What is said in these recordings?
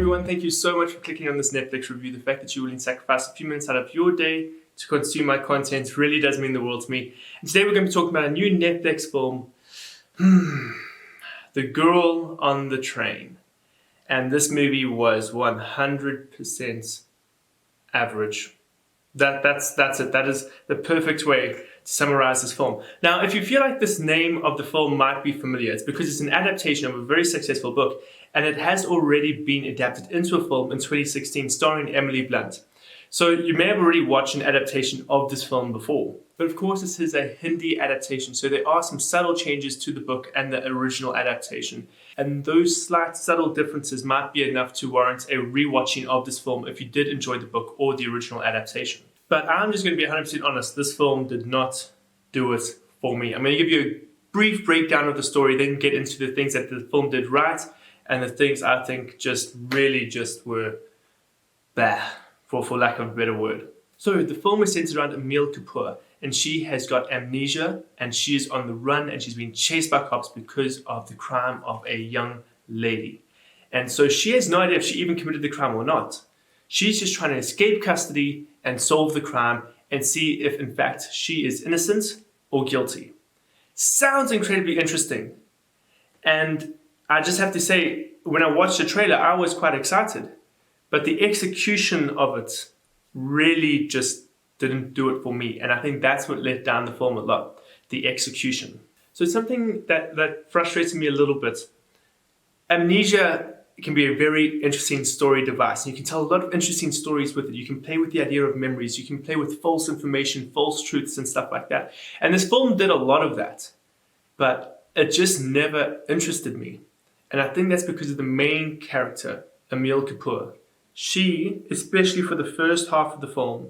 everyone, thank you so much for clicking on this Netflix review. The fact that you're willing to sacrifice a few minutes out of your day to consume my content really does mean the world to me. And today we're going to be talking about a new Netflix film, The Girl on the Train. And this movie was 100% average. That's it. That is the perfect way to summarize this film. Now, if you feel like this name of the film might be familiar, it's because it's an adaptation of a very successful book, and it has already been adapted into a film in 2016 starring Emily Blunt. So you may have already watched an adaptation of this film before. But of course, this is a Hindi adaptation, so there are some subtle changes to the book and the original adaptation. And those slight subtle differences might be enough to warrant a rewatching of this film if you did enjoy the book or the original adaptation. But I'm just going to be 100% honest, this film did not do it for me. I'm going to give you a brief breakdown of the story, then get into the things that the film did right and the things I think really were bah, for lack of a better word. So the film is centered around Mira Kapoor, and she has got amnesia and she is on the run and she's being chased by cops because of the crime of a young lady. And so she has no idea if she even committed the crime or not. She's just trying to escape custody and solve the crime and see if in fact she is innocent or guilty. Sounds incredibly interesting. And I just have to say, when I watched the trailer, I was quite excited. But the execution of it really just didn't do it for me. And I think that's what let down the film a lot, the execution. So something that frustrates me a little bit. Amnesia can be a very interesting story device. And you can tell a lot of interesting stories with it. You can play with the idea of memories. You can play with false information, false truths and stuff like that. And this film did a lot of that. But it just never interested me. And I think that's because of the main character, Mira Kapoor. She, especially for the first half of the film,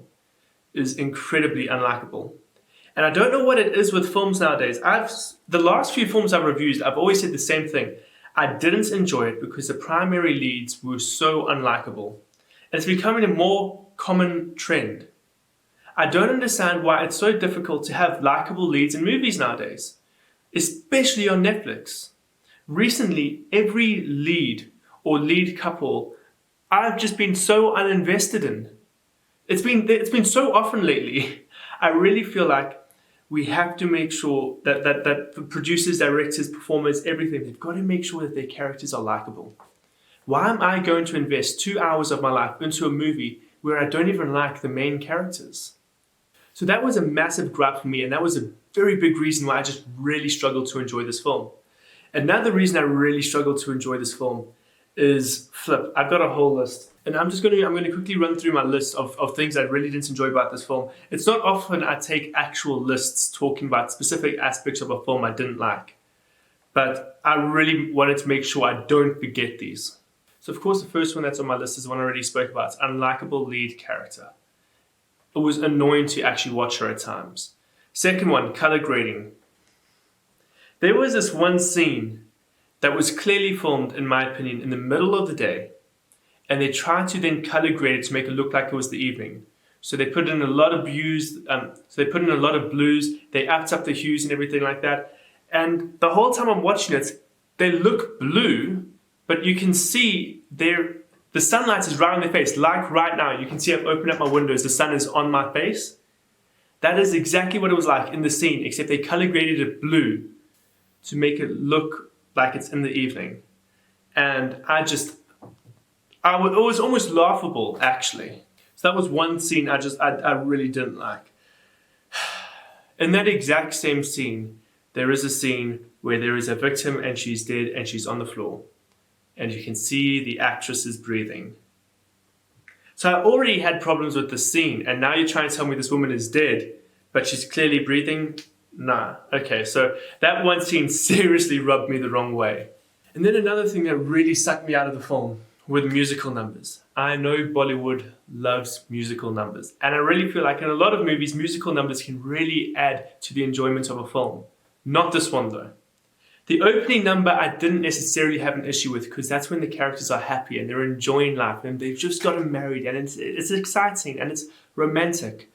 is incredibly unlikable. And I don't know what it is with films nowadays. The last few films I've reviewed, I've always said the same thing. I didn't enjoy it because the primary leads were so unlikable. And it's becoming a more common trend. I don't understand why it's so difficult to have likable leads in movies nowadays, especially on Netflix. Recently, every lead or lead couple I've just been so uninvested in. It's been so often lately. I really feel like we have to make sure that producers, directors, performers, everything, they've got to make sure that their characters are likable. Why am I going to invest 2 hours of my life into a movie where I don't even like the main characters? So that was a massive gripe for me, and that was a very big reason why I just really struggled to enjoy this film. Another reason I really struggled to enjoy this film is I've got a whole list. And I'm going to quickly run through my list of things I really didn't enjoy about this film. It's not often I take actual lists talking about specific aspects of a film I didn't like. But I really wanted to make sure I don't forget these. So of course the first one that's on my list is the one I already spoke about. It's unlikable lead character. It was annoying to actually watch her at times. Second one, color grading. There was this one scene that was clearly filmed, in my opinion, in the middle of the day. And they tried to then color grade it to make it look like it was the evening. So they put in a lot of blues, they upped up the hues and everything like that. And the whole time I'm watching it, they look blue, but you can see the sunlight is right on their face. Like right now, you can see I've opened up my windows, the sun is on my face. That is exactly what it was like in the scene, except they color graded it blue to make it look like it's in the evening. And it was almost laughable, actually. So that was one scene I really didn't like. In that exact same scene, there is a scene where there is a victim and she's dead and she's on the floor. And you can see the actress is breathing. So I already had problems with the scene, and now you're trying to tell me this woman is dead, but she's clearly breathing? Nah. Okay, so that one scene seriously rubbed me the wrong way. And then another thing that really sucked me out of the film were the musical numbers. I know Bollywood loves musical numbers, and I really feel like in a lot of movies, musical numbers can really add to the enjoyment of a film. Not this one though. The opening number I didn't necessarily have an issue with because that's when the characters are happy and they're enjoying life and they've just gotten married and it's exciting and it's romantic.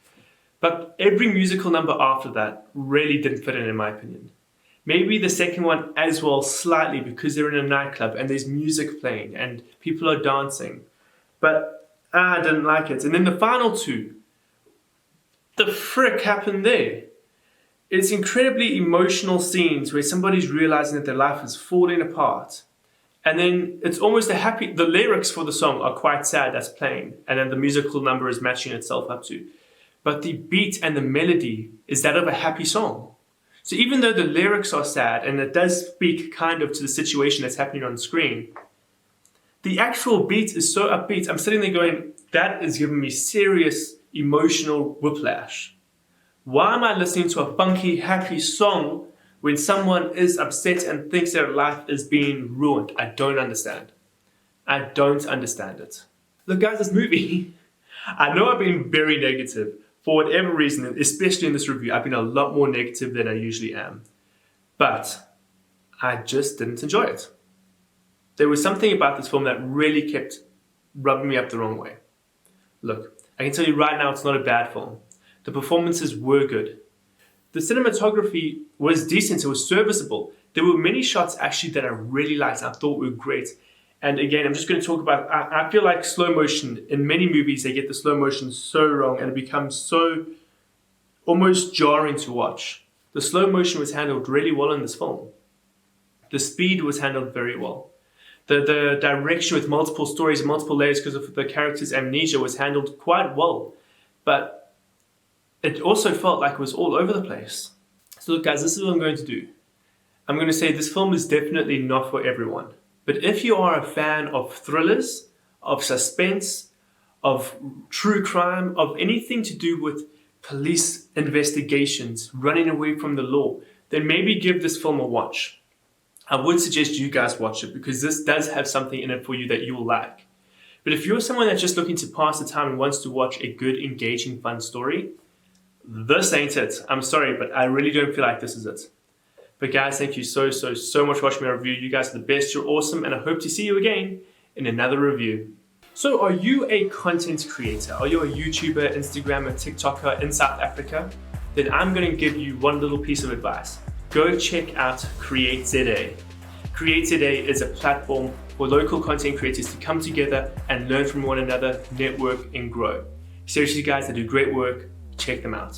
But every musical number after that really didn't fit in my opinion. Maybe the second one as well, slightly, because they're in a nightclub and there's music playing and people are dancing. But I didn't like it. And then the final two, the frick happened there? It's incredibly emotional scenes where somebody's realizing that their life is falling apart. And then it's almost the lyrics for the song are quite sad, that's playing. And then the musical number is matching itself up to. But the beat and the melody is that of a happy song. So even though the lyrics are sad, and it does speak kind of to the situation that's happening on screen, the actual beat is so upbeat. I'm sitting there going, that is giving me serious emotional whiplash. Why am I listening to a funky, happy song when someone is upset and thinks their life is being ruined? I don't understand. I don't understand it. Look, guys, this movie, I know I've been very negative. For whatever reason, especially in this review, I've been a lot more negative than I usually am. But I just didn't enjoy it. There was something about this film that really kept rubbing me up the wrong way. Look, I can tell you right now, it's not a bad film. The performances were good. The cinematography was decent, it was serviceable. There were many shots actually that I really liked and I thought were great. And again, I'm just going to talk about, I feel like slow motion, in many movies they get the slow motion so wrong and it becomes so almost jarring to watch. The slow motion was handled really well in this film. The speed was handled very well. The direction with multiple stories and multiple layers because of the character's amnesia was handled quite well. But it also felt like it was all over the place. So look guys, this is what I'm going to do. I'm going to say this film is definitely not for everyone. But if you are a fan of thrillers, of suspense, of true crime, of anything to do with police investigations, running away from the law, then maybe give this film a watch. I would suggest you guys watch it because this does have something in it for you that you will like. But if you're someone that's just looking to pass the time and wants to watch a good, engaging, fun story, this ain't it. I'm sorry, but I really don't feel like this is it. But guys, thank you so much for watching my review. You guys are the best, you're awesome, and I hope to see you again in another review. So are you a content creator? Are you a YouTuber, Instagrammer, TikToker in South Africa? Then I'm going to give you one little piece of advice. Go check out CreateZA. CreateZA is a platform for local content creators to come together and learn from one another, network, and grow. Seriously guys, they do great work. Check them out.